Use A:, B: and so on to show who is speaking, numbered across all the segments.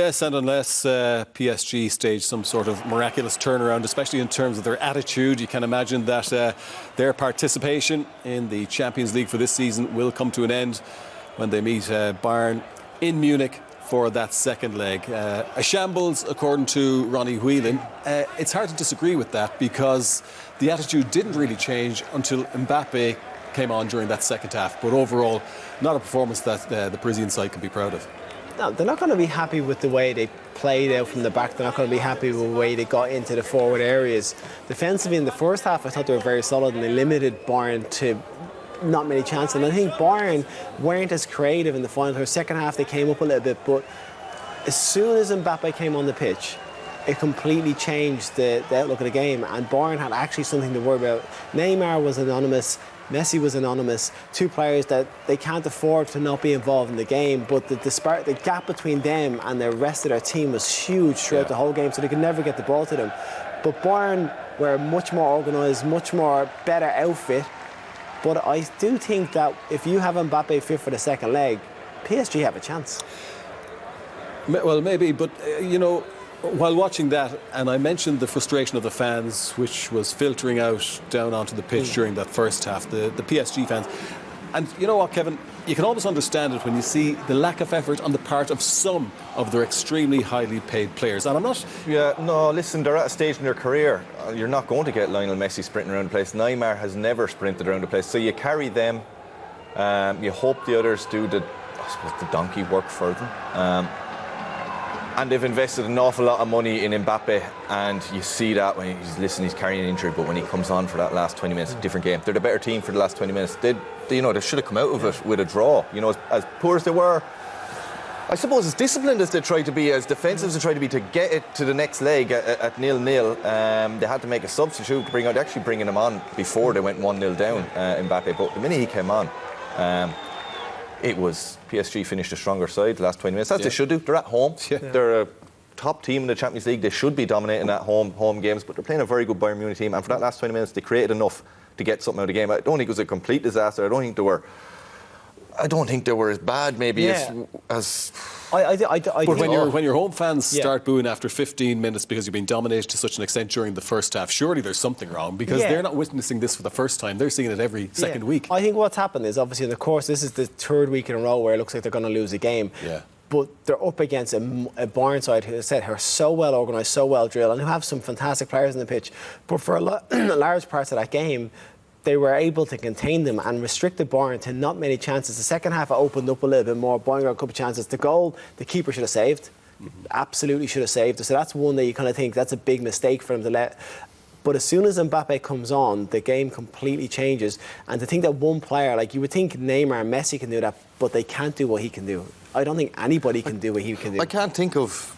A: Yes, and unless PSG stage some sort of miraculous turnaround, especially in terms of their attitude, you can imagine that their participation in the Champions League for this season will come to an end when they meet Bayern in Munich for that second leg. A shambles, according to Ronnie Whelan. It's hard to disagree with that because the attitude didn't really change until Mbappe came on during that second half. But overall, not a performance that the Parisian side can be proud of.
B: No, they're not going to be happy with the way they played out from the back. They're not going to be happy with the way they got into the forward areas. Defensively, in the first half, I thought they were very solid and they limited Bayern to not many chances. And I think Bayern weren't as creative in the final third. Second half, they came up a little bit, but as soon as Mbappe came on the pitch, it completely changed the outlook of the game, and Bayern had actually something to worry about. Neymar was anonymous, Messi was anonymous, two players that they can't afford to not be involved in the game, but the gap between them and the rest of their team was huge throughout the whole game, so they could never get the ball to them. But Bayern were much more organised, much more better outfit, but I do think that if you have Mbappe fit for the second leg, PSG have a chance.
A: Well, maybe, but you know, while watching that, and I mentioned the frustration of the fans, which was filtering out down onto the pitch during that first half, the PSG fans. And you know what, Kevin? You can almost understand it when you see the lack of effort on the part of some of their extremely highly paid players. And I'm not...
C: Yeah, no, listen, they're at a stage in their career. You're not going to get Lionel Messi sprinting around the place. Neymar has never sprinted around the place. So you carry them. You hope the others do the donkey work for them. And they've invested an awful lot of money in Mbappe, and you see that when he's carrying an injury, but when he comes on for that last 20 minutes, different game. They're the better team for the last 20 minutes. They should have come out of it with a draw. You know, as poor as they were, I suppose as disciplined as they tried to be, as defensive as they tried to be to get it to the next leg at 0-0, they had to make a substitute to bringing him on before they went 1-0 down, Mbappe. But the minute he came on, it was PSG finished a stronger side the last 20 minutes. As they should do. They're at home. They're a top team in the Champions League. They should be dominating at home games, but they're playing a very good Bayern Munich team. And for that last 20 minutes, they created enough to get something out of the game. I don't think it was a complete disaster. I don't think they were as bad, maybe as.
A: But when your home fans start booing after 15 minutes because you've been dominated to such an extent during the first half, surely there's something wrong, because they're not witnessing this for the first time. They're seeing it every second week.
B: I think what's happened is, obviously, in the course, this is the third week in a row where it looks like they're going to lose a game.
A: Yeah.
B: But they're up against a Bayern side who, as I said, are so well organised, so well drilled, and who have some fantastic players on the pitch. But for large parts of that game, they were able to contain them and restricted Bayern to not many chances. The second half opened up a little bit more. Bayern got a couple of chances. The goal, the keeper should have saved. Absolutely should have saved. So that's one that you kind of think that's a big mistake for him to let. But as soon as Mbappe comes on, the game completely changes. And to think that one player, like you would think Neymar and Messi can do that, but they can't do what he can do. I don't think anybody can do what he can do.
C: I can't think of,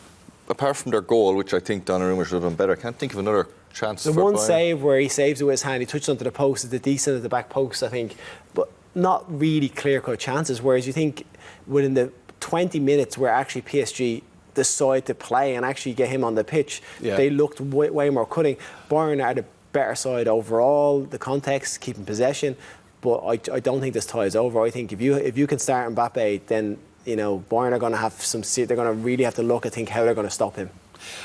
C: apart from their goal, which I think Donnarumma should have done better, I can't think of another chance.
B: The one save where he saves it with his hand, he touched onto the post, is the decent at the back post, I think, but not really clear-cut chances. Whereas you think within the 20 minutes where actually PSG decide to play and actually get him on the pitch, they looked way more cutting. Bayern are the better side overall, the context, keeping possession, but I don't think this tie is over. I think if you can start Mbappe, then you know Bayern are going to have they're going to really have to look and think how they're going to stop him.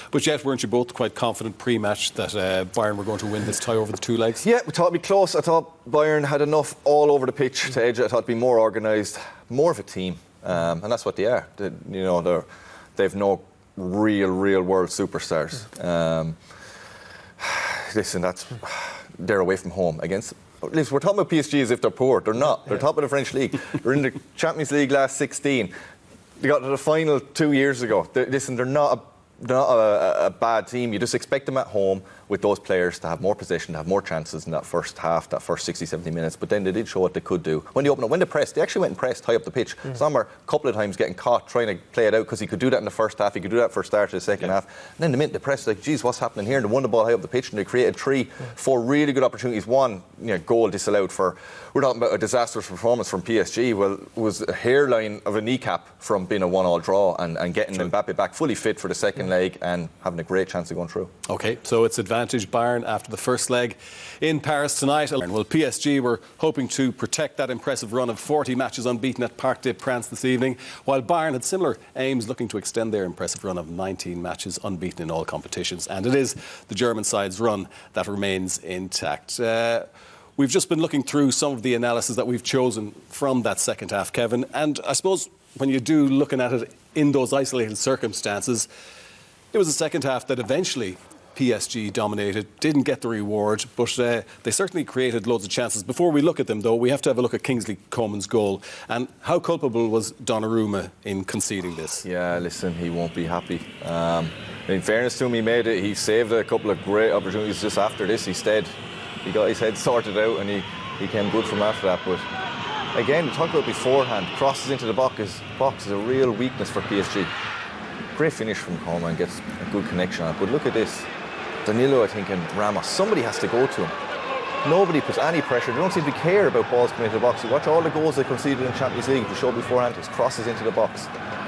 A: But yet, weren't you both quite confident pre-match that Bayern were going to win this tie over the two legs?
C: Yeah, we thought it'd be close. I thought Bayern had enough all over the pitch to edge it. I thought it'd be more organised, more of a team, and that's what they are. They've no real world superstars. Listen, they're away from home against. Listen, we're talking about PSG as if they're poor. They're not. They're top of the French league. They're in the Champions League last 16. They got to the final 2 years ago. They're not a bad team. You just expect them at home with those players to have more possession, to have more chances in that first half, that first 60, 70 minutes. But then they did show what they could do. When they opened up, when they pressed, they actually went and pressed high up the pitch. Sommer, a couple of times getting caught trying to play it out because he could do that in the first half, he could do that for start of the second half. And then the minute they pressed, like, geez, what's happening here? And they won the ball high up the pitch and they created 3-4 really good opportunities. One goal disallowed for, we're talking about a disastrous performance from PSG. Well, it was a hairline of a kneecap from being a 1-1 draw and getting Mbappe back fully fit for the second leg and having a great chance of going through.
A: OK, so it's advanced advantage, Bayern, after the first leg in Paris tonight. Well, PSG were hoping to protect that impressive run of 40 matches unbeaten at Parc des Princes this evening, while Bayern had similar aims, looking to extend their impressive run of 19 matches unbeaten in all competitions. And it is the German side's run that remains intact. We've just been looking through some of the analysis that we've chosen from that second half, Kevin, and I suppose when you do looking at it in those isolated circumstances, it was a second half that eventually PSG dominated, didn't get the reward, but they certainly created loads of chances. Before we look at them, though, we have to have a look at Kingsley Coman's goal. And how culpable was Donnarumma in conceding this?
C: Yeah, listen, he won't be happy. In fairness to him, he saved a couple of great opportunities just after this. He got his head sorted out and he came good from after that. But again, we talked about beforehand, crosses into the box is a real weakness for PSG. Great finish from Coman, gets a good connection on it. But look at this. Danilo, I think, and Ramos. Somebody has to go to him. Nobody puts any pressure. They don't seem to care about balls coming into the box. You watch all the goals they conceded in Champions League. They showed beforehand, it's crosses into the box.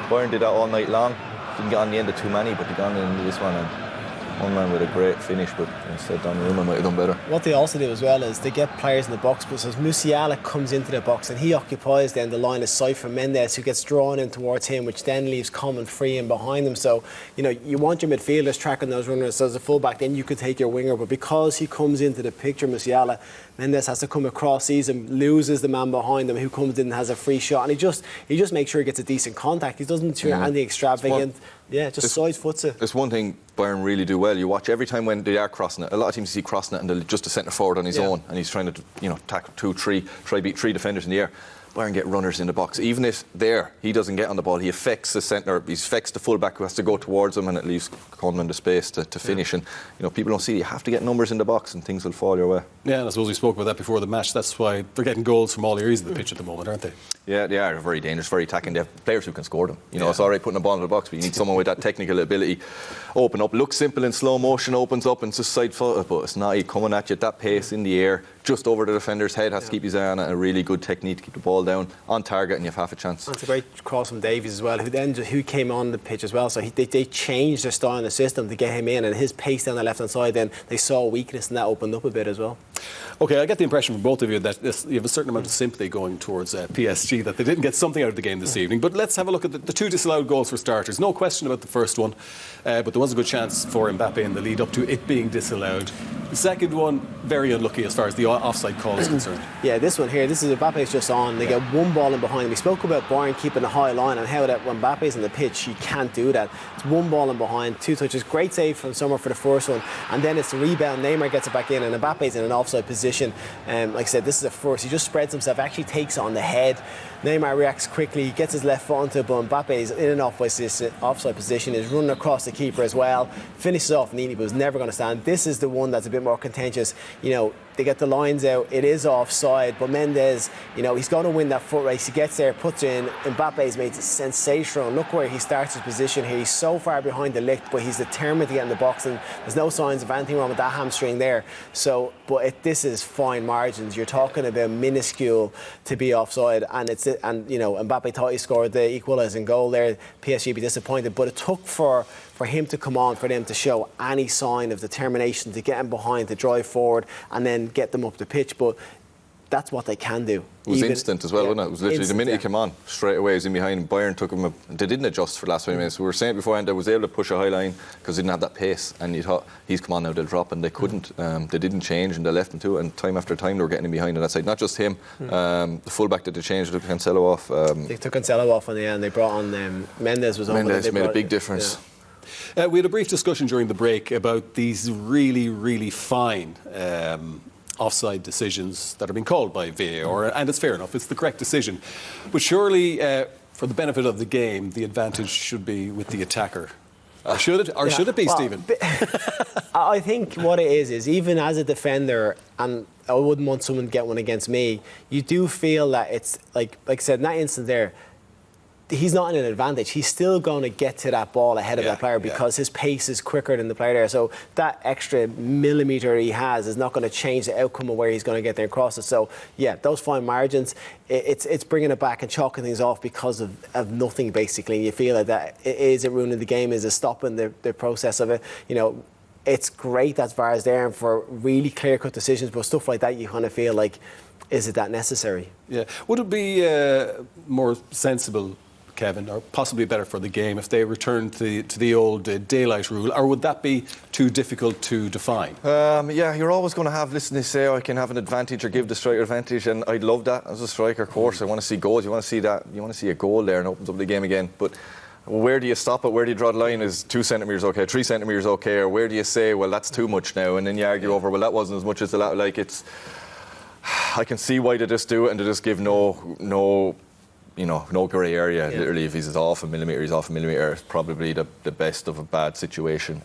C: Bayern did that all night long. Didn't get on the end of too many, but they got on into this one. And one man with a great finish, but instead Donnarumma might have done better.
B: What they also do as well is they get players in the box, but as Musiala comes into the box and he occupies then the line of sight for Mendes, who gets drawn in towards him, which then leaves Coman free in behind him. So, you want your midfielders tracking those runners. So as a fullback, then you could take your winger, but because he comes into the picture, Musiala, Mendes has to come across, sees him, loses the man behind him who comes in and has a free shot, and he just makes sure he gets a decent contact. He doesn't do anything extravagant. Just side foots it.
C: It's one thing Bayern really do well. You watch every time when they are crossing it. A lot of teams you see crossing it and they're just a centre forward on his own, and he's trying to tackle 2-3, try beat 3 defenders in the air. Bayern get runners in the box. Even if he doesn't get on the ball, he affects the centre, he affects the fullback who has to go towards him, and it leaves Coman the space to finish. And people don't see you have to get numbers in the box and things will fall your way.
A: Yeah, and I suppose we spoke about that before the match. That's why they're getting goals from all areas of the pitch at the moment, aren't they?
C: Yeah, they are very dangerous, very attacking. They have players who can score them. It's all right putting a ball in the box, but you need someone with that technical ability. Open up, looks simple in slow motion, opens up and it's just side foot, but it's not. He's coming at you at that pace in the air, just over the defender's head, has to keep his eye on it. A really good technique to keep the ball down on target, and you have half a chance.
B: That's a great cross from Davies as well, who came on the pitch as well. So they changed their style and the system to get him in, and his pace down the left hand side. Then they saw weakness, and that opened up a bit as well.
A: Okay, I get the impression from both of you that you have a certain amount of sympathy going towards PSG, that they didn't get something out of the game this evening. But let's have a look at the 2 disallowed goals for starters. No question about the first one, but there was a good chance for Mbappe in the lead up to it being disallowed. The second one, very unlucky as far as the offside call is concerned.
B: Yeah, this one here, Mbappe's just on. They get one ball in behind him. We spoke about Bayern keeping a high line and how that when Mbappe's on the pitch, you can't do that. It's one ball in behind, 2 touches. Great save from Sommer for the first one, and then it's the rebound. Neymar gets it back in, and Mbappe's in an offside position. Like I said, this is a first. He just spreads himself, actually takes it on the head. Neymar reacts quickly, gets his left foot onto it, but Mbappe is in an offside position, is running across the keeper as well, finishes off neatly, but was never going to stand. This is the one that's a bit more contentious. They get the lines out, it is offside, but Mendes, he's going to win that foot race. He gets there, puts it in. Mbappe's made it sensational. Look where he starts his position here. He's so far behind the lick, but he's determined to get in the box, and there's no signs of anything wrong with that hamstring there. So, this is fine margins. You're talking about minuscule to be offside, and Mbappe thought he scored the equalising goal there. PSG be disappointed, but it took for him to come on, for them to show any sign of determination to get him behind, to drive forward and then get them up the pitch. But that's what they can do.
C: It was instant as well, wasn't it? It was literally the minute he came on, straight away he was in behind. Bayern took him, they didn't adjust for the last 20 minutes. We were saying beforehand they was able to push a high line because they didn't have that pace, and you thought, he's come on now, they'll drop, and they couldn't. They didn't change and they left him to it, and time after time they were getting him behind on that side. Not just him, the fullback that they changed, they took Cancelo off.
B: They took Cancelo off in the end, they brought on Mendes was on.
C: Mendes made a big difference.
B: Yeah.
A: We had a brief discussion during the break about these really, really fine offside decisions that are being called by VAR, and it's fair enough, it's the correct decision. But surely, for the benefit of the game, the advantage should be with the attacker. Should it? Or should it be, Stephen?
B: I think what it is even as a defender, and I wouldn't want someone to get one against me, you do feel that it's, like I said, in that instant there, he's not in an advantage. He's still going to get to that ball ahead of that player because his pace is quicker than the player there. So that extra millimetre he has is not going to change the outcome of where he's going to get there and cross it. So, yeah, those fine margins, it's bringing it back and chalking things off because of nothing, basically. You feel like that. Is it ruining the game? Is it stopping the process of it? it's great that VAR's there and for really clear-cut decisions, but stuff like that, you kind of feel like, is it that necessary?
A: Yeah. Would it be more sensible, Kevin, or possibly better for the game if they returned to the old daylight rule, or would that be too difficult to define?
C: Yeah, you're always going to have, listen, they say I can have an advantage or give the striker advantage, and I'd love that as a striker, of course. I want to see goals. You want to see that. You want to see a goal there and opens up the game again. But where do you stop it? Where do you draw the line? Is 2 centimetres okay, 3 centimetres okay, or where do you say, well, that's too much now, and then you argue over, well, that wasn't as much as that. Like, it's, I can see why they just do it and they just give no grey area. Yeah. Literally, if he's off a millimetre, he's off a millimetre. It's probably the best of a bad situation.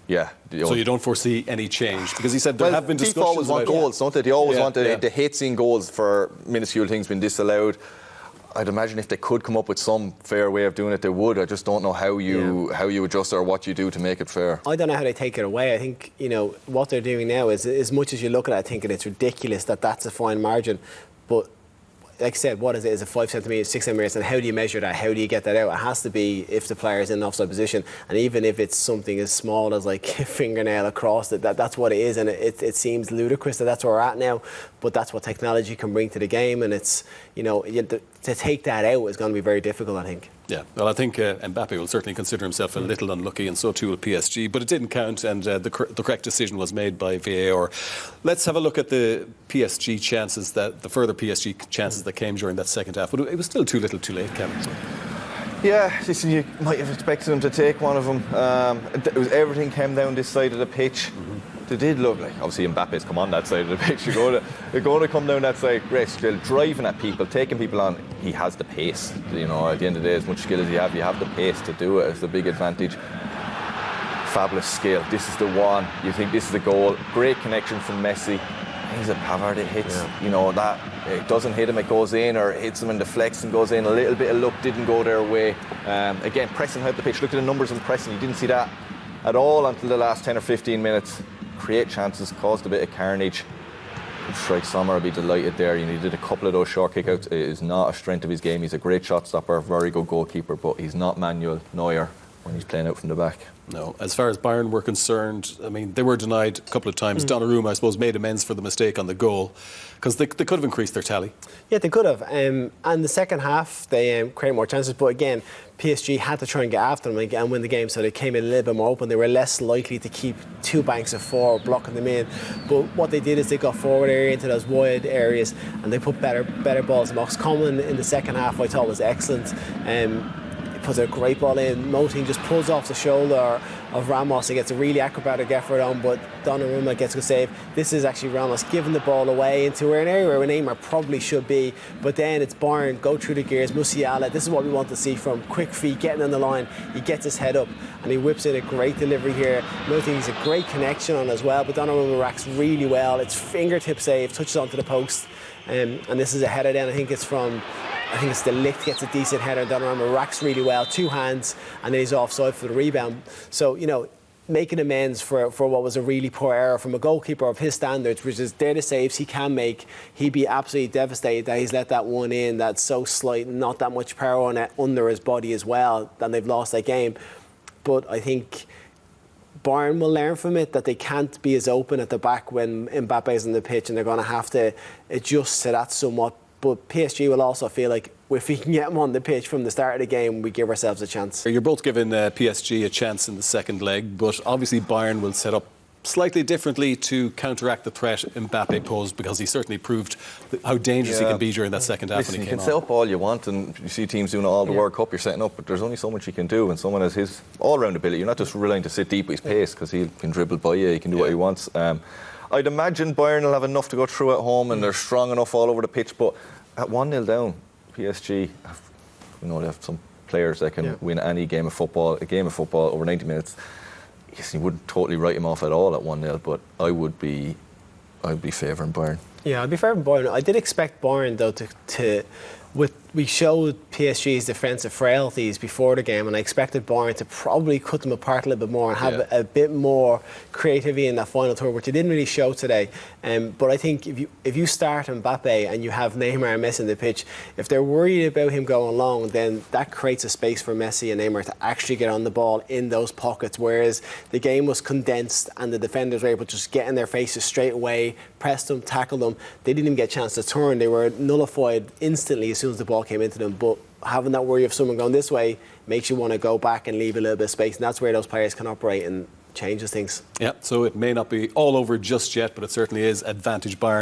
C: Yeah.
A: So you don't foresee any change? Because he said there have been discussions.
C: People always want goals, don't they? They always want they hate seeing goals for minuscule things being disallowed. I'd imagine if they could come up with some fair way of doing it, they would. I just don't know how you adjust it or what you do to make it fair.
B: I don't know how they take it away. I think, what they're doing now is, as much as you look at it, thinking it's ridiculous that that's a fine margin. But like I said, what is it? Is it 5 centimetres, 6 centimetres? And how do you measure that? How do you get that out? It has to be if the player is in an offside position. And even if it's something as small as like a fingernail across it, that's what it is. And it seems ludicrous that that's where we're at now. But that's what technology can bring to the game. And it's, to take that out is going to be very difficult, I think.
A: Yeah, well, I think Mbappe will certainly consider himself a little unlucky, and so too will PSG. But it didn't count, and the correct decision was made by VAR. Let's have a look at the PSG chances, the further PSG chances that came during that second half. But it was still too little, too late, Kevin.
C: Yeah, listen, you might have expected them to take one of them. Everything came down this side of the pitch. They did look like, obviously Mbappe's come on that side of the pitch. They're going to come down that side. Great skill, driving at people, taking people on. He has the pace. At the end of the day, as much skill as you have the pace to do it. It's the big advantage. Fabulous skill. This is the one. You think this is the goal. Great connection from Messi. He's a Pavard. It hits. That it doesn't hit him. It goes in, or it hits him and deflects and goes in. A little bit of luck didn't go their way. Again, pressing out the pitch. Look at the numbers and pressing. You didn't see that at all until the last 10 or 15 minutes. Create chances, caused a bit of carnage. Strike Sommer will be delighted there. He did a couple of those short kickouts. It is not a strength of his game. He's a great shot stopper, very good goalkeeper, but he's not Manuel Neuer when he's playing out from the back.
A: No, as far as Bayern were concerned, I mean, they were denied a couple of times. Donnarumma, I suppose, made amends for the mistake on the goal, because they could have increased their tally. Yeah,
B: they could have. And the second half, they created more chances. But again, PSG had to try and get after them and win the game, so they came in a little bit more open. They were less likely to keep 2 banks of 4 blocking them in. But what they did is they got forward area into those wide areas, and they put better balls in box. Coleman in the second half, I thought, was excellent. Puts a great ball in. Moting just pulls off the shoulder of Ramos. He gets a really acrobatic effort on, but Donnarumma gets a good save. This is actually Ramos giving the ball away into an area where Neymar probably should be. But then it's Bayern, go through the gears. Musiala, this is what we want to see from quick feet, getting on the line. He gets his head up and he whips in a great delivery here. Moting has a great connection on as well, but Donnarumma racks really well. It's fingertip save, touches onto the post. And this is a header then. I think it's the Ligt gets a decent header. Donnarumma racks really well, 2 hands, and then he's offside for the rebound. So, making amends for what was a really poor error from a goalkeeper of his standards, which is they're the saves he can make. He'd be absolutely devastated that he's let that one in. That's so slight, not that much power on it under his body as well, and they've lost that game. But I think Bayern will learn from it that they can't be as open at the back when Mbappe's on the pitch, and they're going to have to adjust to that somewhat. But PSG will also feel like if we can get them on the pitch from the start of the game, we give ourselves a chance.
A: You're both giving PSG a chance in the second leg, but obviously Bayern will set up slightly differently to counteract the threat Mbappe posed, because he certainly proved how dangerous he can be during that second half.
C: Listen,
A: when he
C: you
A: came
C: can set up all you want, and you see teams doing all the World Cup you're setting up, but there's only so much he can do, and someone has his all-round ability. You're not just relying to sit deep with his pace, because he can dribble by you, he can do what he wants. I'd imagine Bayern will have enough to go through at home, and they're strong enough all over the pitch, but at 1-0 down, PSG, they have some players that can win any game of football, over 90 minutes. Yes, you wouldn't totally write him off at all at 1-0, but I'd be favouring Bayern.
B: Yeah, I'll be fair with Bayern. I did expect Bayern though to we showed PSG's defensive frailties before the game, and I expected Bayern to probably cut them apart a little bit more and have a bit more creativity in that final third, which they didn't really show today. But I think if you start Mbappe and you have Neymar and Messi on the pitch, if they're worried about him going long, then that creates a space for Messi and Neymar to actually get on the ball in those pockets. Whereas the game was condensed and the defenders were able to just get in their faces straight away, press them, tackle them. They didn't even get a chance to turn. They were nullified instantly as soon as the ball came into them. But having that worry of someone going this way makes you want to go back and leave a little bit of space, and that's where those players can operate and changes things.
A: Yeah, so it may not be all over just yet, but it certainly is advantage Bayern.